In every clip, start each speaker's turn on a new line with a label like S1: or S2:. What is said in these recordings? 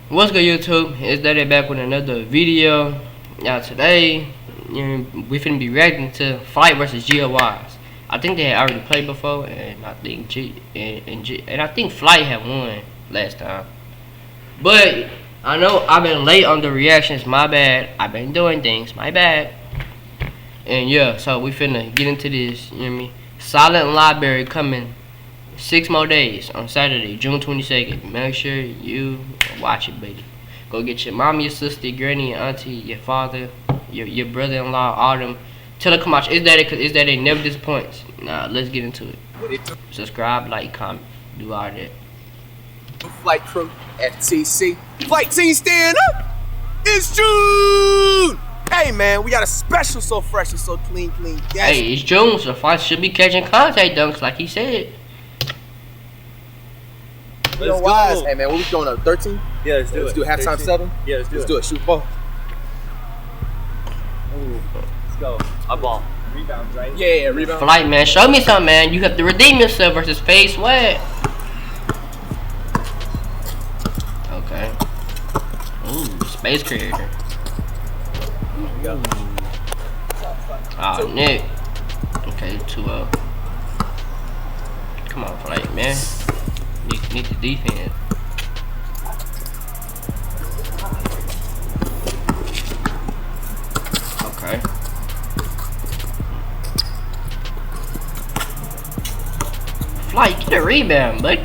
S1: What's good, YouTube? It's Daddy back with another video. Now today, we finna be reacting to Fight versus Gio Wise. I think they had already played before, and I think I think Flight had won last time. But I know I've been late on the reactions. My bad. I've been doing things. My bad. And yeah, so we finna get into this. You know what I mean? Silent Library coming 6 more days on Saturday, June 22nd. Make sure you watch it, baby. Go get your mom, your sister, your granny, your auntie, your father, your brother-in-law, all them. Tell them come watch. It's that never disappoints. Nah, let's get into it. Subscribe, like, comment, do all that.
S2: Flight crew, FTC. Flight team stand up! It's June! Hey man, we got a special so fresh and so clean guest.
S1: Hey, it's June, so Fight should be catching contact dunks like he said.
S2: Let's go. Hey man, what we going up? 13?
S3: Yeah, let's do it.
S2: Let's do halftime 7?
S3: Yeah, let's do it.
S2: Shoot ball.
S3: Ooh, let's go. I ball. Rebounds, right?
S2: Yeah, rebound.
S1: Flight, man, show me something, man. You have to redeem yourself versus Face Sweat. Okay. Ooh, space creator.
S3: Go.
S1: Oh, Nick. Okay, 2-0. Come on, Flight, man. Need the defense. Okay. Flight, get a rebound, buddy.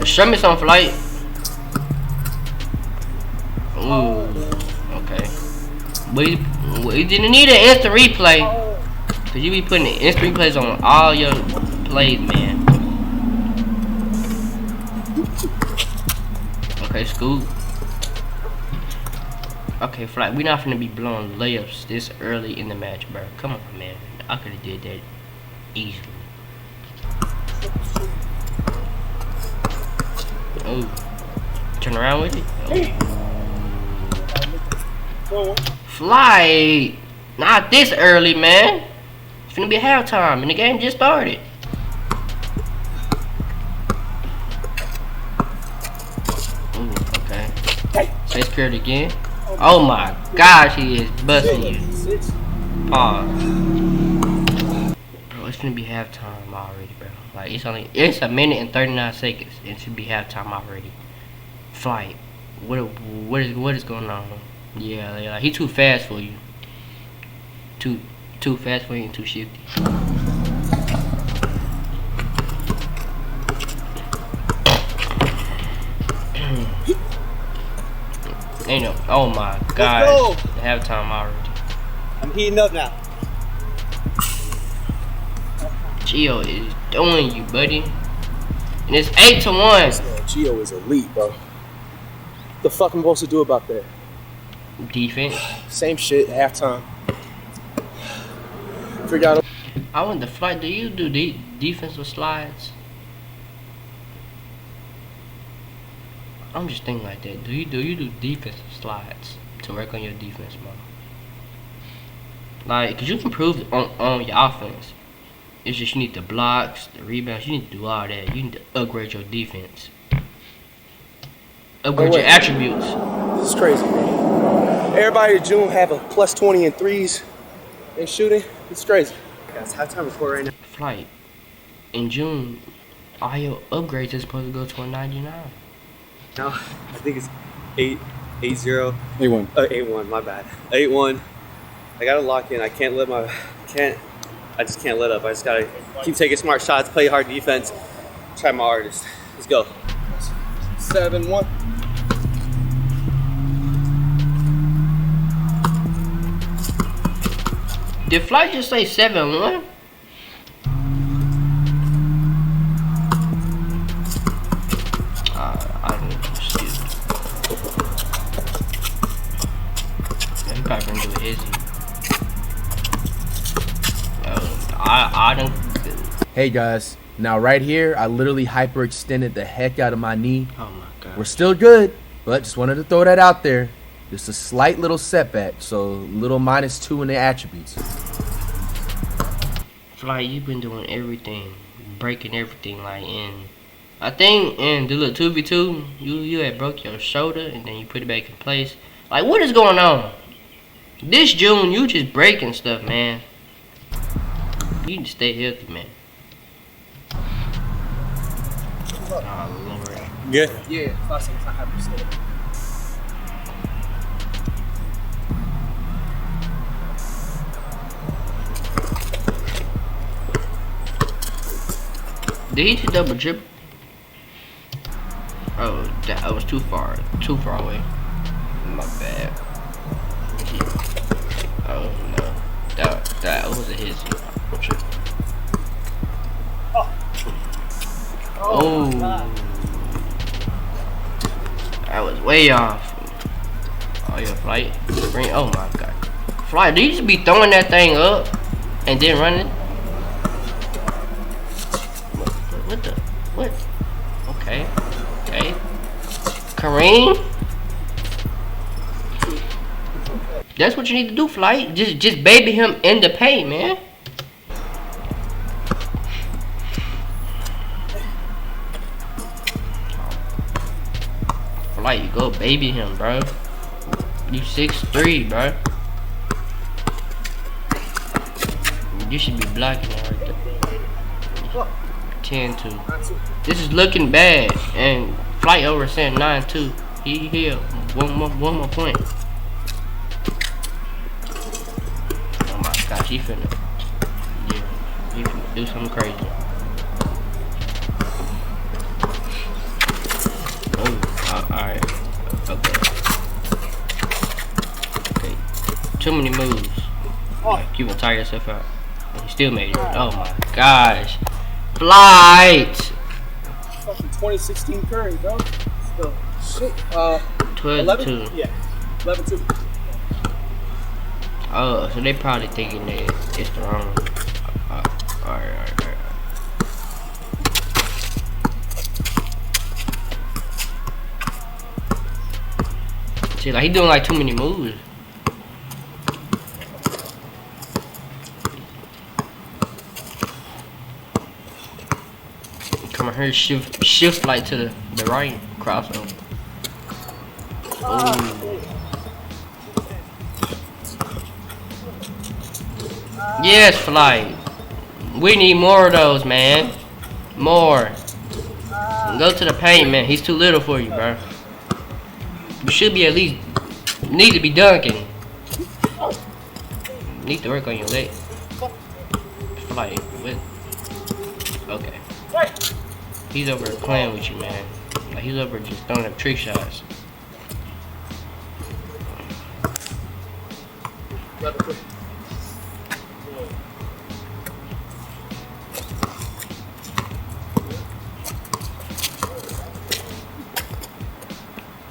S1: Show me some, Flight. Ooh. Okay. We didn't need an instant replay. Cause you be putting instant replays on all your plays, man. Okay, Scoot. Okay, Flight, we not finna be blowing layups this early in the match, bro. Come on, man. I could have did that easily. Oh, turn around with it. Oh. Flight, not this early, man. It's finna be halftime, and the game just started. Ooh, okay. Say scared again. Oh my gosh, he is busting you. Pause. Bro, it's finna be halftime already, bro. Like it's a minute and 39 seconds. It should be halftime already. Flight, what is going on? Yeah, he too fast for you. Too fast for you and too shifty. Ain't no. Oh my god. Halftime already.
S3: I'm heating up now.
S1: Gio is doing you, buddy. And it's 8-1.
S2: Gio is elite, bro. What the fuck am I supposed to do about that?
S1: Defense.
S2: Same shit, halftime. Figure out.
S1: I want the Flight. Do you do defensive slides? I'm just thinking like that. Do you do defensive slides to work on your defense, man? Like, cause you can improve on your offense. It's just you need the blocks, the rebounds. You need to do all that. You need to upgrade your defense. Upgrade your attributes.
S2: This is crazy, man. Everybody in June have a plus 20 in threes and shooting. It's crazy.
S3: Guys, halftime report right now.
S1: Flight. In June, all your upgrades is supposed to go to a 99.
S3: No, I think it's 8-0.
S2: 8-1.
S3: 8-1, my bad. 8-1. I gotta lock in. I just can't let up. I just gotta keep taking smart shots, play hard defense, try my hardest. Let's go.
S2: 7-1.
S1: Did Flight just say 7-1? I don't know. Excuse me. Yeah, he probably gonna do it easy. I don't.
S4: Hey guys, now right here, I literally hyperextended the heck out of my knee.
S1: Oh my god.
S4: We're still good, but just wanted to throw that out there. Just a slight little setback, so little -2 in the attributes.
S1: Flight, you've been doing everything, breaking everything, like in I think in the little 2v2, you had broke your shoulder and then you put it back in place. Like, what is going on? This June, you just breaking stuff, man. You need to stay healthy, man. Oh, Lord.
S3: Good.
S2: Yeah, last time I have to say.
S1: Did he just double dribble? Oh, that was too far away. My bad. Oh no, that wasn't his. Oh, that was way off. Oh yeah, Flight. Oh my God, Flight. Did you just be throwing that thing up and then running? What the? What? Okay. Kareem? That's what you need to do, Flight. Just baby him in the paint, man. Flight, you go baby him, bro. You 6'3", bro. You should be blocking that right there. 10-2. This is looking bad, and Flight over saying 9-2. He here. One more point. Oh my gosh, he finna do something crazy. Oh, alright. Okay. Too many moves. You gonna tire yourself out. And you still made it. Oh my gosh. Flight!
S2: Fucking 2016 Curry, bro. Still shit.
S1: 12-2.
S2: Yeah, 11-2.
S1: Oh, so they probably thinking that it's the wrong. Alright. See, like he doing like too many moves. Come on here, shift like to the right, crossover. Oh. Yes, Flight. We need more of those, man. More. Go to the paint, man. He's too little for you, bro. You should be at least need to be dunking. Need to work on your leg. Flight. Okay. He's over playing with you, man. Like he's over just throwing up trick shots.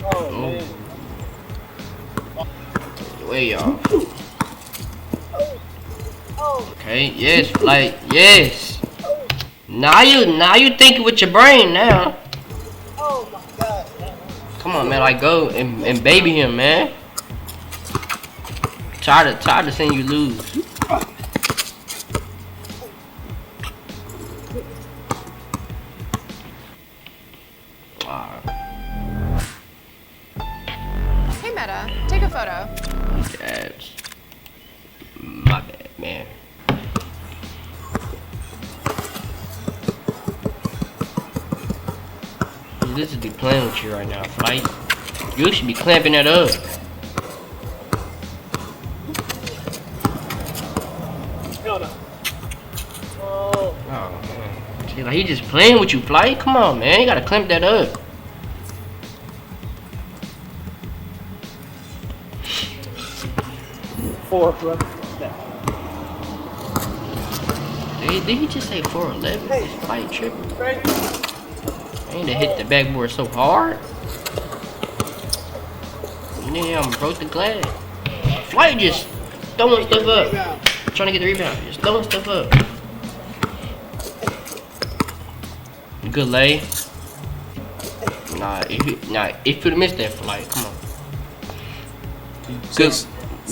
S1: Oh. Way off. Okay, yes, like yes. Now you thinking with your brain now.
S2: Oh my God.
S1: Come on, man, like go and baby him, man. Tired of seeing you lose.
S5: Hey Meta, take a photo.
S1: That's my bad, man. This is be playing with you right now, Flight. You should be clamping that up. Oh man. See, like he just playing with you, Flight. Come on, man. You gotta clamp that up.
S2: Four, bro.
S1: Did he just say 4'11"? This Flight tripping. I need to hit the backboard so hard. Damn, broke the glass. Flight just throwing stuff up. Trying to get the rebound. Just throwing stuff up. Good lay. Nah, if you'd missed that Flight, come on.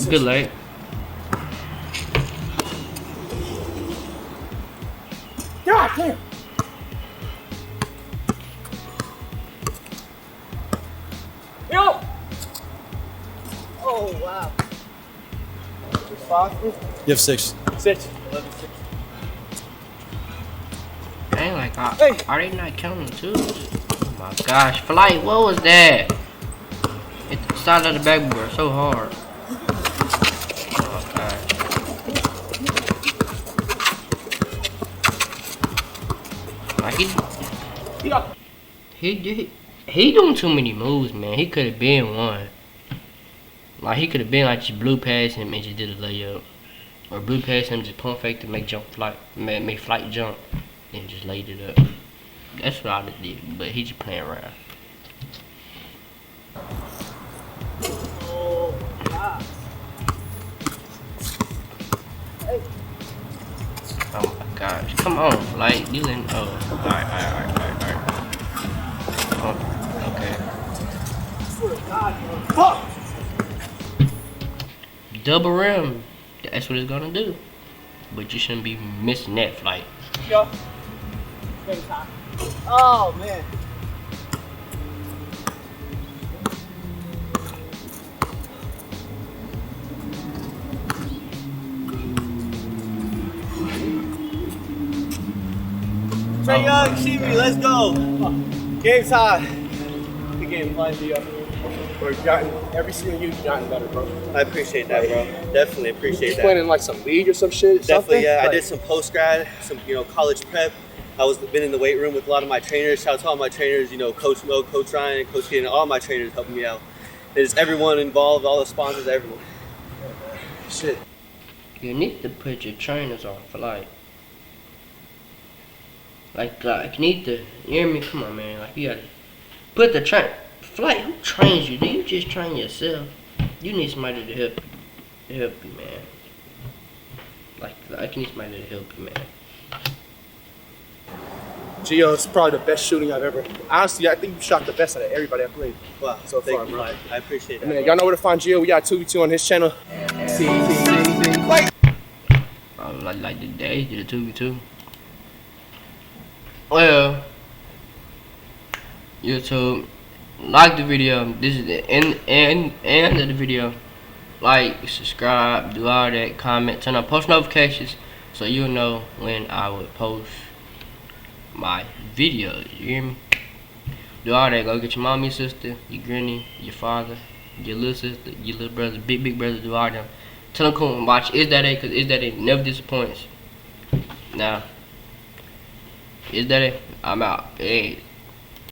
S1: Good lay.
S2: God damn. 5?
S6: You have 6.
S2: 6. 11, 6.
S1: Ain't like, are they not counting twos? Oh my gosh, Flight, what was that? Hit the side of the backboard so hard. Oh gosh. Like he doing too many moves, man. He could have been one. Like he could have been like just blew past him and just did a layup, or blew past him just pump fake to make make Flight jump, and just laid it up. That's what I would did, but he just playing around. Oh my gosh, come on, Flight, you in? Oh, alright. Oh, okay. Double rim. That's what it's gonna do. But you shouldn't be missing that, Flight.
S2: Yo. Oh, man.
S3: Trey Young, Shibi, let's go. Game time. Good game, Flight.
S2: You've gotten, every single year you've gotten better, bro.
S3: I appreciate that, bro. Definitely appreciate
S2: You
S3: that.
S2: playing in like some league or some shit?
S3: Definitely, yeah.
S2: Like,
S3: I did some post grad, some college prep. Been in the weight room with a lot of my trainers. Shout out to all my trainers, Coach Mo, Coach Ryan, Coach Keenan, all my trainers helping me out. There's everyone involved, all the sponsors, everyone.
S2: Shit.
S1: You need to put your trainers on, Flight. Like you need to, you hear me? Come on, man. Like, you gotta put the Flight, who trains you? Do you just train yourself? You need somebody to help you, man. Like you need somebody to help you, man.
S2: Gio, it's probably the best shooting I've ever. Honestly, I think you shot the best out of everybody I played.
S3: Wow,
S2: so far,
S3: thank you,
S2: bro.
S3: I appreciate that.
S2: Man, y'all know where to find Gio. We got 2v2 on his channel.
S1: Like the day did a 2v2. Well, YouTube, like the video. This is the end of the video. Like, subscribe, do all that, comment, turn on post notifications so you'll know when I would post my videos. You hear me? Do all that. Go get your mommy, sister, your granny, your father, your little sister, your little brother, big brother. Do all them. Tell them come and watch Is That It? Cause Is That It never disappoints. Now, Is That It? I'm out. Hey.